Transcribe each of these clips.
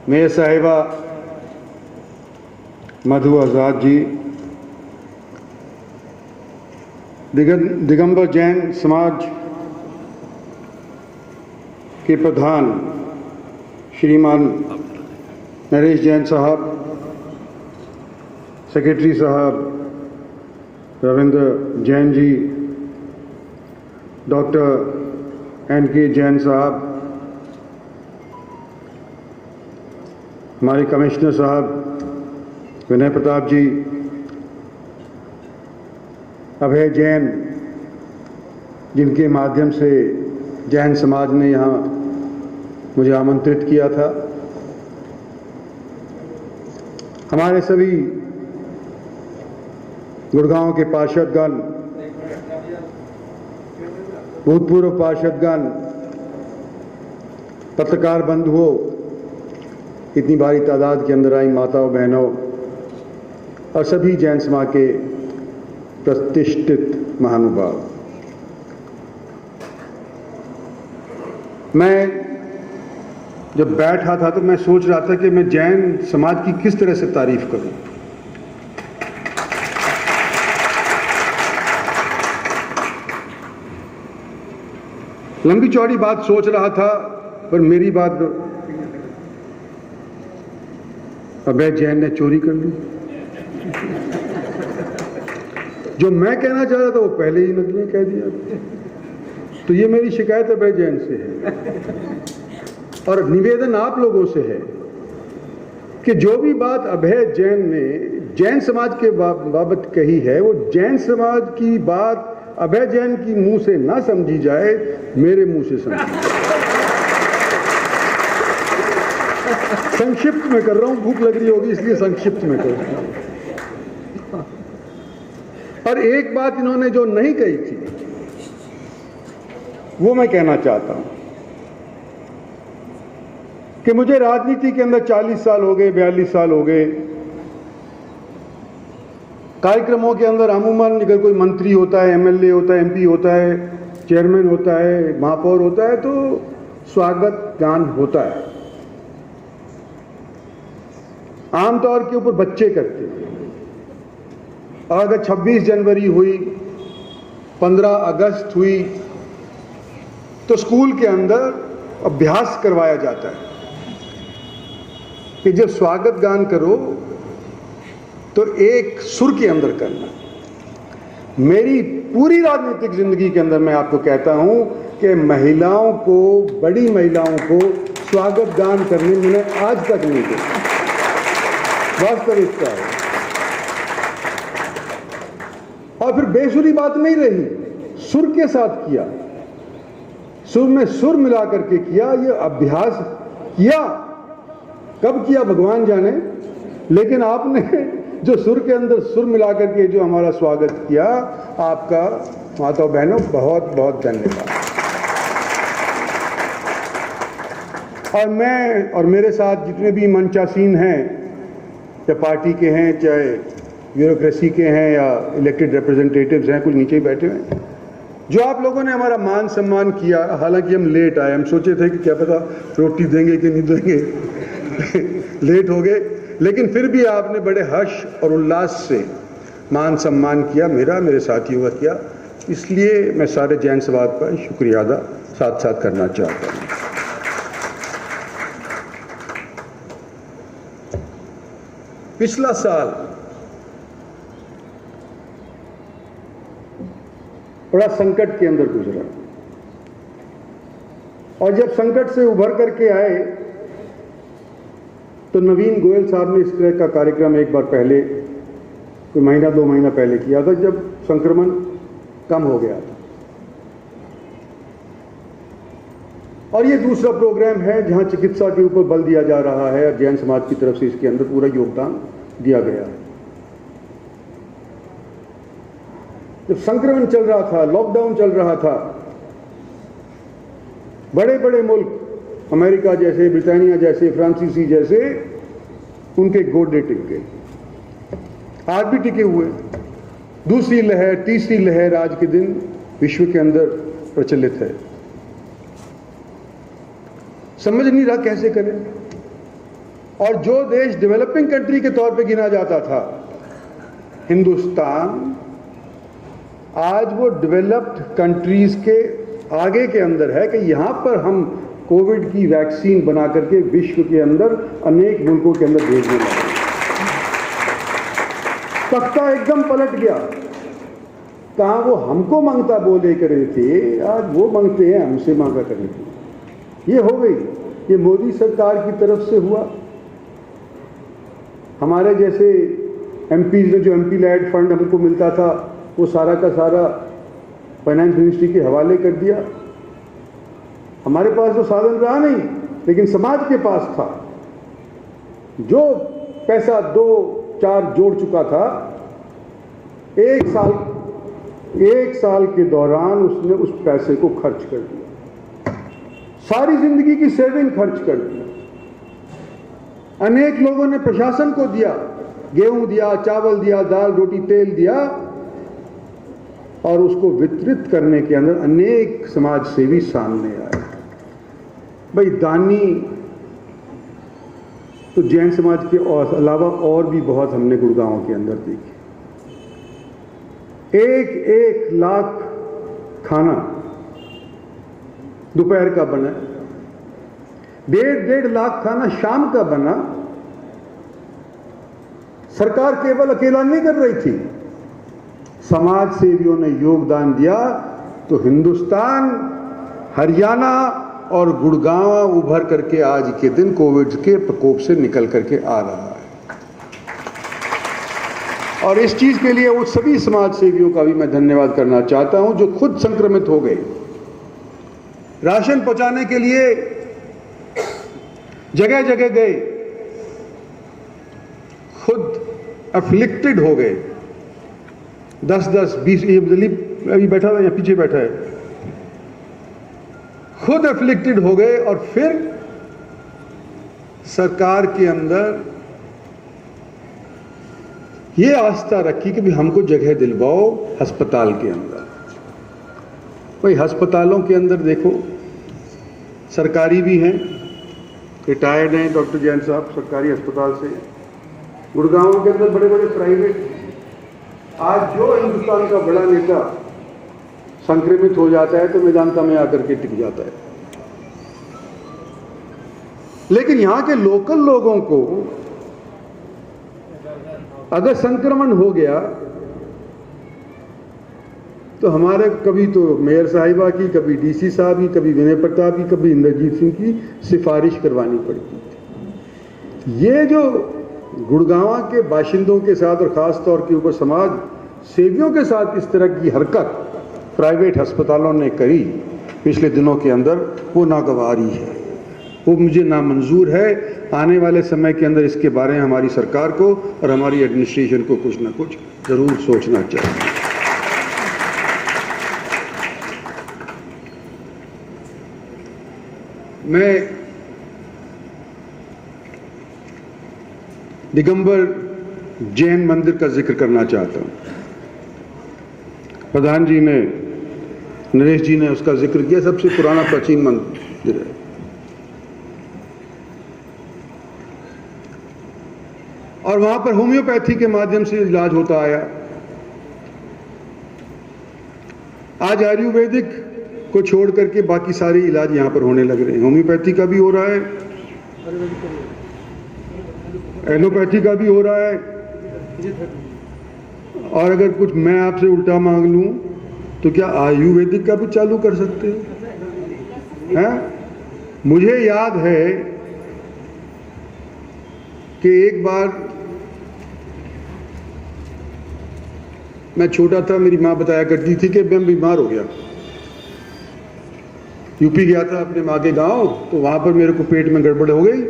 Mayor साहिबा मधु आज़ाद जी, दिगंबर जैन समाज के प्रधान श्रीमान नरेश जैन साहब, सेक्रेटरी साहब रविंद्र जैन जी, डॉक्टर NK जैन साहब, हमारे कमिश्नर साहब विनय प्रताप जी, अभय जैन, जिनके माध्यम से जैन समाज ने यहाँ मुझे आमंत्रित किया था, हमारे सभी गुड़गांव के पार्षदगण, भूतपूर्व पार्षदगण, पत्रकार बंधुओं, इतनी भारी तादाद के अंदर आई माताओं बहनों और सभी जैन समाज के प्रतिष्ठित महानुभाव, मैं जब बैठा था तो मैं सोच रहा था कि मैं जैन समाज की किस तरह से तारीफ करूं। लंबी चौड़ी बात सोच रहा था, पर मेरी बात अभय जैन ने चोरी कर ली। जो मैं कहना चाह रहा था वो पहले ही नकली कह दिया। तो ये मेरी शिकायत अभय जैन से है और निवेदन आप लोगों से है कि जो भी बात अभय जैन ने जैन समाज के बाबत कही है, वो जैन समाज की बात अभय जैन की मुंह से ना समझी जाए, मेरे मुंह से समझी। संक्षिप्त में कर रहा हूं, भूख लग रही होगी इसलिए संक्षिप्त में कर रहा हूं। और एक बात इन्होंने जो नहीं कही थी वो मैं कहना चाहता हूं कि मुझे राजनीति के अंदर 40 साल हो गए, 42 साल हो गए। कार्यक्रमों के अंदर अमूमन अगर कोई मंत्री होता है, MLA होता है, MP होता है, चेयरमैन होता है, महापौर होता है, तो स्वागत गान होता है। आमतौर के ऊपर बच्चे करते हैं। और अगर 26 जनवरी हुई, 15 अगस्त हुई, तो स्कूल के अंदर अभ्यास करवाया जाता है कि जब स्वागत गान करो तो एक सुर के अंदर करना। मेरी पूरी राजनीतिक जिंदगी के अंदर मैं आपको कहता हूं कि महिलाओं को, बड़ी महिलाओं को स्वागत गान करने मैंने आज तक नहीं देखा। वास्तविकता है। और फिर बेसुरी बात नहीं रही, सुर के साथ किया, सुर में सुर मिला करके किया। ये अभ्यास किया, कब किया भगवान जाने, लेकिन आपने जो सुर के अंदर सुर मिला करके जो हमारा स्वागत किया, आपका माताओं बहनों बहुत बहुत धन्यवाद। और मैं और मेरे साथ जितने भी मंचासीन हैं, चाहे पार्टी के हैं, चाहे ब्यूरोक्रेसी के हैं या इलेक्टेड रिप्रेजेंटेटिव्स हैं, कुछ नीचे ही बैठे हुए हैं, जो आप लोगों ने हमारा मान सम्मान किया। हालांकि हम लेट आए, हम सोचे थे कि क्या पता रोटी देंगे कि नहीं देंगे लेट हो गए, लेकिन फिर भी आपने बड़े हर्ष और उल्लास से मान सम्मान किया, मेरा, मेरे साथियों का किया। इसलिए मैं सारे जैन समाज का शुक्रिया अदा साथ साथ करना चाहता हूँ। पिछला साल बड़ा संकट के अंदर गुजरा, और जब संकट से उभर करके आए तो नवीन गोयल साहब ने इस तरह का कार्यक्रम एक बार पहले, कोई महीना 2 महीना पहले किया था, जब संक्रमण कम हो गया था। और ये दूसरा प्रोग्राम है जहां चिकित्सा के ऊपर बल दिया जा रहा है और जैन समाज की तरफ से इसके अंदर पूरा योगदान दिया गया है। जब संक्रमण चल रहा था, लॉकडाउन चल रहा था, बड़े बड़े मुल्क अमेरिका जैसे, ब्रिटानिया जैसे, फ्रांसीसी जैसे, उनके गोडे टिक गए, आज भी टिके हुए। दूसरी लहर, तीसरी लहर आज के दिन विश्व के अंदर प्रचलित है। समझ नहीं रहा कैसे करें। और जो देश डेवलपिंग कंट्री के तौर पे गिना जाता था, हिंदुस्तान, आज वो डेवलप्ड कंट्रीज के आगे के अंदर है कि यहां पर हम कोविड की वैक्सीन बना करके विश्व के अंदर अनेक मुल्कों के अंदर भेजने लगे। तख्ता एकदम पलट गया। कहां वो हमको मांगता बोले करे थे, आज वो मांगते हैं हमसे मांगा करे थे। ये हो गई, ये मोदी सरकार की तरफ से हुआ। हमारे जैसे एमपी ने जो एमपी लैड फंड हमको मिलता था, वो सारा का सारा फाइनेंस मिनिस्ट्री के हवाले कर दिया। हमारे पास तो साधन रहा नहीं, लेकिन समाज के पास था। जो पैसा 2-4 जोड़ चुका था, एक साल के दौरान उसने उस पैसे को खर्च कर दिया। सारी जिंदगी की सेविंग खर्च कर दी। अनेक लोगों ने प्रशासन को दिया, गेहूं दिया, चावल दिया, दाल रोटी तेल दिया, और उसको वितरित करने के अंदर अनेक समाज सेवी सामने आए। भाई दानी तो जैन समाज के अलावा और भी बहुत हमने गुड़गांव के अंदर देखे। 1 लाख खाना दोपहर का बना, 1.5 लाख खाना शाम का बना। सरकार केवल अकेला नहीं कर रही थी, समाज सेवियों ने योगदान दिया। तो हिंदुस्तान, हरियाणा और गुड़गांव उभर करके आज के दिन कोविड के प्रकोप से निकल करके आ रहा है। और इस चीज के लिए उन सभी समाज सेवियों का भी मैं धन्यवाद करना चाहता हूं जो खुद संक्रमित हो गए। राशन पहुंचाने के लिए जगह जगह गए, खुद अफ्लिक्टेड हो गए। 10-10, 20, ये दिलीप अभी बैठा हुआ है, पीछे बैठा है, खुद अफ्लिक्टेड हो गए। और फिर सरकार के अंदर ये आस्था रखी कि भी हमको जगह दिलवाओ अस्पताल के अंदर। भाई अस्पतालों के अंदर देखो, सरकारी भी हैं, रिटायर्ड हैं डॉक्टर जैन साहब सरकारी अस्पताल से, गुड़गांव के अंदर बड़े बड़े प्राइवेट। आज जो हिंदुस्तान का बड़ा नेता संक्रमित हो जाता है तो मेदांता में आकर के टिक जाता है। लेकिन यहां के लोकल लोगों को अगर संक्रमण हो गया तो हमारे कभी तो मेयर साहिबा की, कभी डीसी साहब की, कभी विनय प्रताप की, कभी इंद्रजीत सिंह की सिफारिश करवानी पड़ती थी। ये जो गुड़गांव के बाशिंदों के साथ और खास तौर के ऊपर समाज सेवियों के साथ इस तरह की हरकत प्राइवेट अस्पतालों ने करी पिछले दिनों के अंदर, वो नागवारी है, वो मुझे नामंजूर है। आने वाले समय के अंदर इसके बारे में हमारी सरकार को और हमारी एडमिनिस्ट्रेशन को कुछ ना कुछ जरूर सोचना चाहिए। मैं दिगंबर जैन मंदिर का जिक्र करना चाहता हूं। प्रधान जी ने, नरेश जी ने उसका जिक्र किया। सबसे पुराना प्राचीन मंदिर है। और वहां पर होम्योपैथी के माध्यम से इलाज होता आया। आज आयुर्वेदिक को छोड़ करके बाकी सारे इलाज यहां पर होने लग रहे हैं। होम्योपैथी का भी हो रहा है, एलोपैथी का भी हो रहा है। और अगर कुछ मैं आपसे उल्टा मांग लूं तो क्या आयुर्वेदिक का भी चालू कर सकते हैं? मुझे याद है कि एक बार मैं छोटा था, मेरी माँ बताया करती थी कि मैं बीमार हो गया, यूपी गया था अपने माँ के गांव, तो वहां पर मेरे को पेट में गड़बड़ हो गई,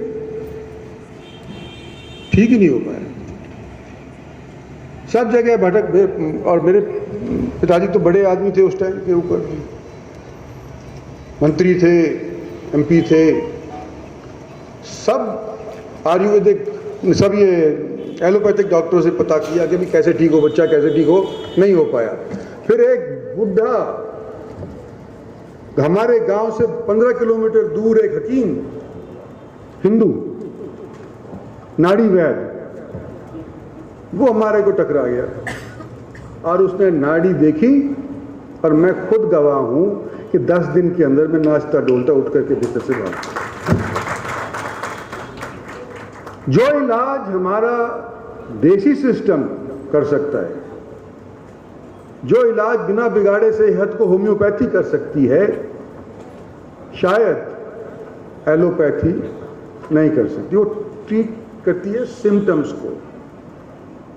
ठीक ही नहीं हो पाया। सब जगह भटक, और मेरे पिताजी तो बड़े आदमी थे उस टाइम के ऊपर, मंत्री थे, एमपी थे, सब आयुर्वेदिक, सब ये एलोपैथिक डॉक्टरों से पता किया कि भी कैसे ठीक हो बच्चा, कैसे ठीक हो, नहीं हो पाया। फिर एक बुढ़ा, हमारे गांव से 15 किलोमीटर दूर एक हकीम, हिंदू, नाड़ी वैद्य, वो हमारे को टकरा गया और उसने नाड़ी देखी और मैं खुद गवाह हूं कि 10 दिन के अंदर मैं नाचता डोलता उठ करके भीतर से भाग। जो इलाज हमारा देसी सिस्टम कर सकता है, जो इलाज बिना बिगाड़े सेहत को होम्योपैथी कर सकती है, शायद एलोपैथी नहीं कर सकती। वो ट्रीट करती है सिम्टम्स को,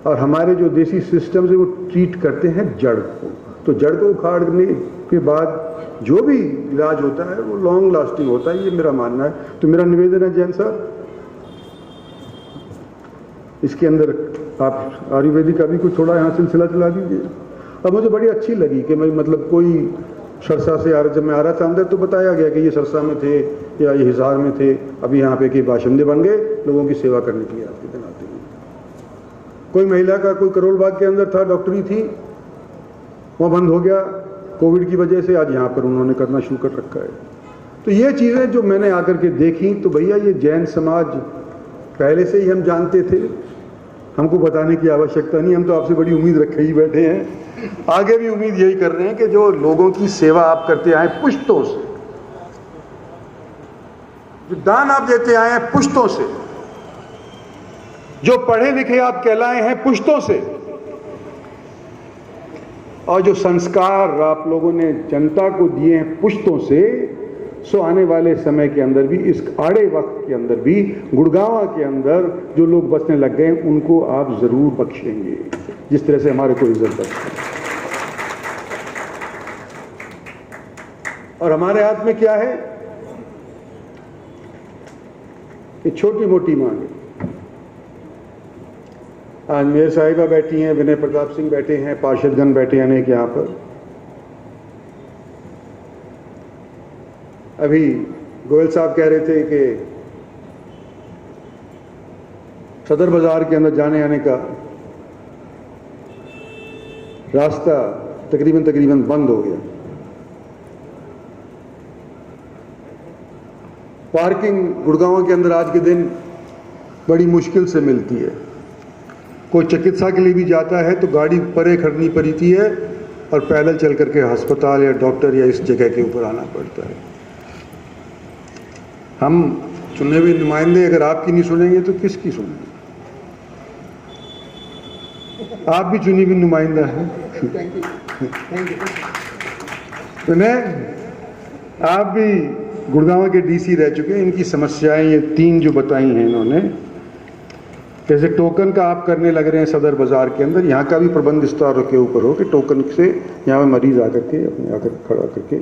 और हमारे जो देसी सिस्टम्स है वो ट्रीट करते हैं जड़ को। तो जड़ को उखाड़ने के बाद जो भी इलाज होता है वो लॉन्ग लास्टिंग होता है, ये मेरा मानना है। तो मेरा निवेदन है जैन साहब, इसके अंदर आप आयुर्वेदिक का भी कुछ थोड़ा यहाँ सिलसिला चला दीजिए। अब मुझे बड़ी अच्छी लगी कि मैं मतलब कोई सरसा से आ रहा, जब मैं आ रहा था अंदर तो बताया गया कि ये सरसा में थे या ये हिसार में थे, अभी यहाँ पे के बाशिंदे बन गए लोगों की सेवा करने के लिए आपके दिन आते हैं। कोई महिला का कोई करोल बाग के अंदर था, डॉक्टरी थी, वहाँ बंद हो गया कोविड की वजह से, आज यहाँ पर उन्होंने करना शुरू कर रखा है। तो ये चीज़ें जो मैंने आकर के देखी, तो भैया ये जैन समाज पहले से ही हम जानते थे, हमको बताने की आवश्यकता नहीं, हम तो आपसे बड़ी उम्मीद रखे ही बैठे हैं, आगे भी उम्मीद यही कर रहे हैं कि जो लोगों की सेवा आप करते आए पुश्तों से, जो दान आप देते आए हैं पुश्तों से, जो पढ़े लिखे आप कहलाए हैं पुश्तों से, और जो संस्कार आप लोगों ने जनता को दिए हैं पुश्तों से, सो आने वाले समय के अंदर भी, इस आड़े वक्त के अंदर भी, गुड़गांव के अंदर जो लोग बसने लग गए उनको आप जरूर बख्शेंगे, जिस तरह से हमारे को इज्जत बख्शेंगे। और हमारे हाथ में क्या है? ये छोटी मोटी मांगे। आज मेयर साहिबा बैठी हैं, विनय प्रताप सिंह बैठे हैं, पार्षदगण बैठे हैं अनेक यहाँ पर। अभी गोयल साहब कह रहे थे कि सदर बाजार के अंदर जाने आने का रास्ता तकरीबन बंद हो गया। पार्किंग गुड़गांव के अंदर आज के दिन बड़ी मुश्किल से मिलती है। कोई चिकित्सा के लिए भी जाता है तो गाड़ी परे खड़नी पड़ती है और पैदल चल करके अस्पताल या डॉक्टर या इस जगह के ऊपर आना पड़ता है। हम चुने हुए नुमाइंदे अगर आपकी नहीं सुनेंगे तो किसकी सुनेंगे? आप भी चुनी हुई नुमाइंदा हैं। आप भी गुड़गांव के डीसी रह चुके हैं। इनकी समस्याएं ये 3 जो बताई हैं इन्होंने, जैसे टोकन का आप करने लग रहे हैं सदर बाजार के अंदर, यहाँ का भी प्रबंध इस तरह के ऊपर हो कि टोकन से यहाँ पे मरीज आकर के अपने आकर खड़ा करके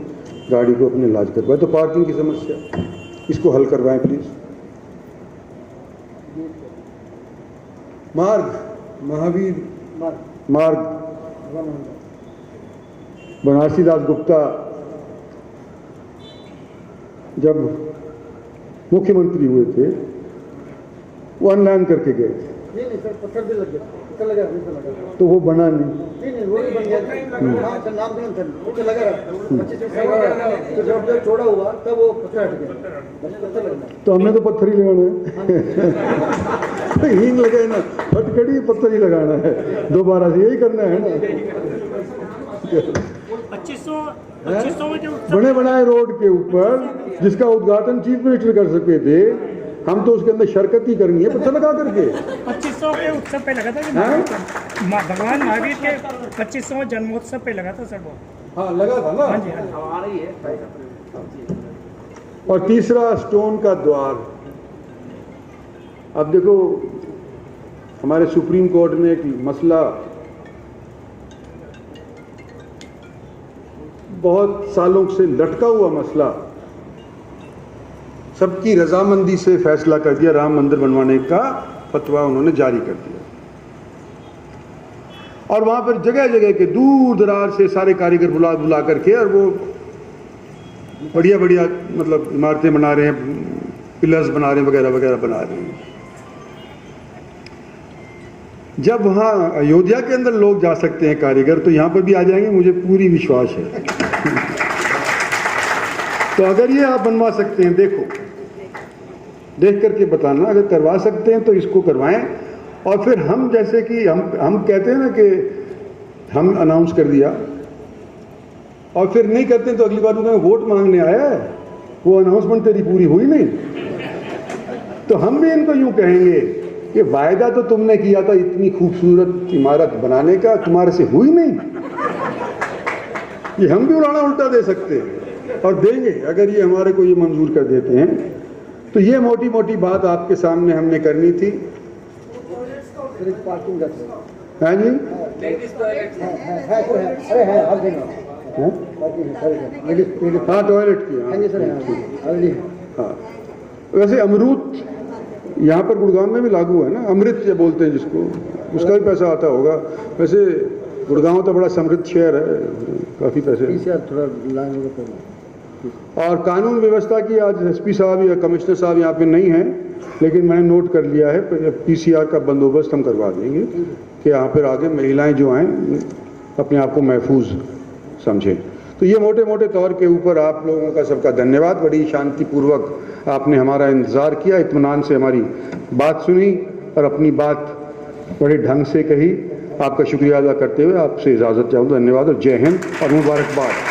गाड़ी को अपने इलाज करवाए। तो पार्किंग की समस्या, इसको हल करवाएं प्लीज। मार्ग, महावीर मार्ग, बनारसी दास गुप्ता जब मुख्यमंत्री हुए थे वो अनलैन करके गए थे। नहीं सर, पत्थर भी लग गया, पत्थर लगा, तो वो बना नहीं। वो भी बन गया। सर नाम दें सर, पत्थर लगा रहा 25 तो जब छोड़ा हुआ तब वो पत्थर हट गया, बस पत्थर लगना। तो हमने तो पत्थर ही लगाना है। हींग लगाए ना, हथकड़ी पत्थर ही लगाना है, दोबारा से यही करना है ना। 2500 में जो बने बनाए रोड के ऊपर जिसका उद्घाटन चीफ मिनिस्टर कर सकते थे, हम तो उसके अंदर शरकत ही करनी है पत्थर लगा करके। 2500 के उत्सव पे लगा था कि भगवान महावीर के 2500 जन्मोत्सव पे लगा था सर वो। हाँ लगा था ना। हाँ जी, हाँ जी। और तीसरा स्टोन का द्वार। अब देखो हमारे सुप्रीम कोर्ट ने एक मसला बहुत सालों से लटका हुआ मसला सबकी रजामंदी से फैसला कर दिया, राम मंदिर बनवाने का फतवा उन्होंने जारी कर दिया। और वहां पर जगह जगह के दूर दराज से सारे कारीगर बुला करके और वो बढ़िया बढ़िया मतलब इमारतें बना रहे हैं, पिलर्स बना रहे हैं, वगैरह वगैरह बना रहे हैं। जब वहां अयोध्या के अंदर लोग जा सकते हैं कारीगर, तो यहां पर भी आ जाएंगे, मुझे पूरी विश्वास है। तो अगर ये आप बनवा सकते हैं, देखो देख करके बताना, अगर करवा सकते हैं तो इसको करवाएं। और फिर हम जैसे कि हम कहते हैं ना कि हम अनाउंस कर दिया और फिर नहीं करते तो अगली बार उन्हें वोट मांगने आया है, वो अनाउंसमेंट तेरी पूरी हुई नहीं। तो हम भी इनको यूं कहेंगे कि वायदा तो तुमने किया था इतनी खूबसूरत इमारत बनाने का, तुम्हारे से हुई नहीं। ये हम भी उड़ाना उल्टा दे सकते हैं और देंगे अगर ये हमारे को ये मंजूर कर देते हैं। तो ये मोटी मोटी बात आपके सामने हमने करनी थी। पार्किंग का हाँ जी, अरे है आप देना हाँ टॉयलेट की, हाँ जी सर ऑलरेडी है। हाँ। वैसे अमरूद यहाँ पर गुड़गांव में भी लागू है ना, अमृत जो बोलते हैं जिसको, उसका भी पैसा आता होगा। वैसे गुड़गांव तो बड़ा समृद्ध शहर है, काफ़ी पैसे हैं। थोड़ा लाइन और कानून व्यवस्था की आज एसपी साहब या कमिश्नर साहब यहाँ पे नहीं हैं, लेकिन मैंने नोट कर लिया है, पीसीआर का बंदोबस्त हम करवा देंगे कि यहाँ पर आगे महिलाएं जो आएँ अपने आप को महफूज समझें। तो ये मोटे मोटे तौर के ऊपर आप लोगों का सबका धन्यवाद। बड़ी शांतिपूर्वक आपने हमारा इंतज़ार किया, इत्मीनान से हमारी बात सुनी और अपनी बात बड़े ढंग से कही। आपका शुक्रिया अदा करते हुए आपसे इजाज़त चाहूँ। धन्यवाद और जय हिंद और मुबारकबाद।